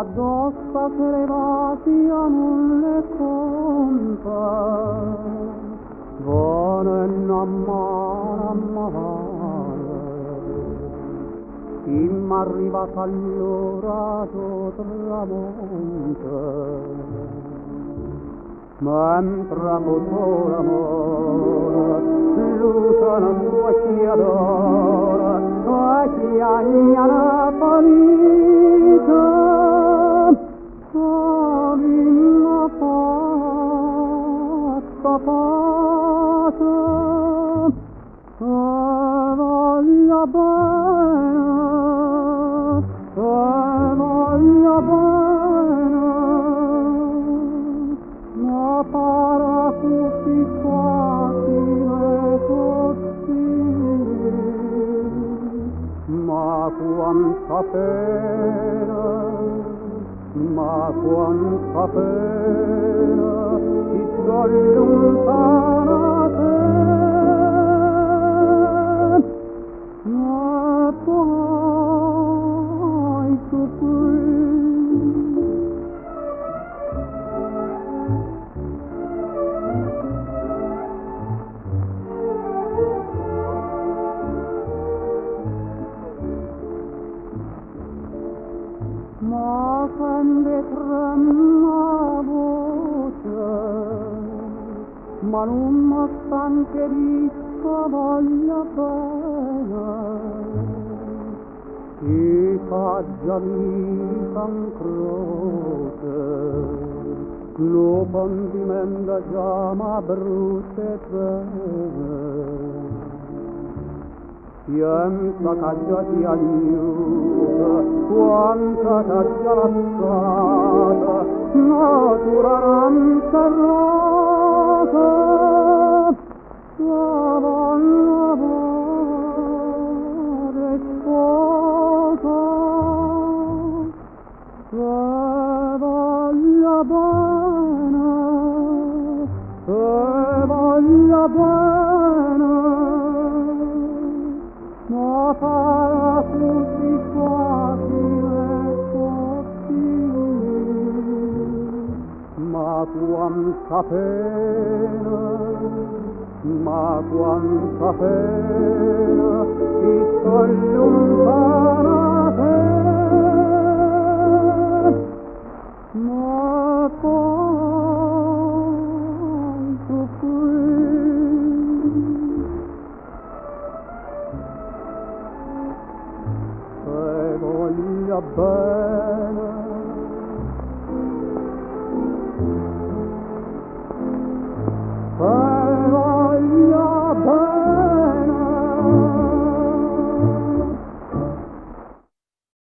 addosso che le vasia non le conta, buona e innamorata, chi m'arriva all'ora tramonta, mentre con l'amore l'usano sua chi adora e chi agnana palita avina fatta pata voglia bene ma para così facile così, ma quanta pena ti sto lontana te, ma poi soffrire. Ma quando trema la voce, ma non mi stancherisco voglia bene, chi fa già vita in croce, lo condimenta già ma brucia e bene. Senza caccia ti aiuta, quanta caccia lasciata, natura ranza rosa, la voglia bene sposa, la voglia bene, ma farà così facile così, ma quanta pena ti sto lontana te, ma poi soffrire. Voglia bene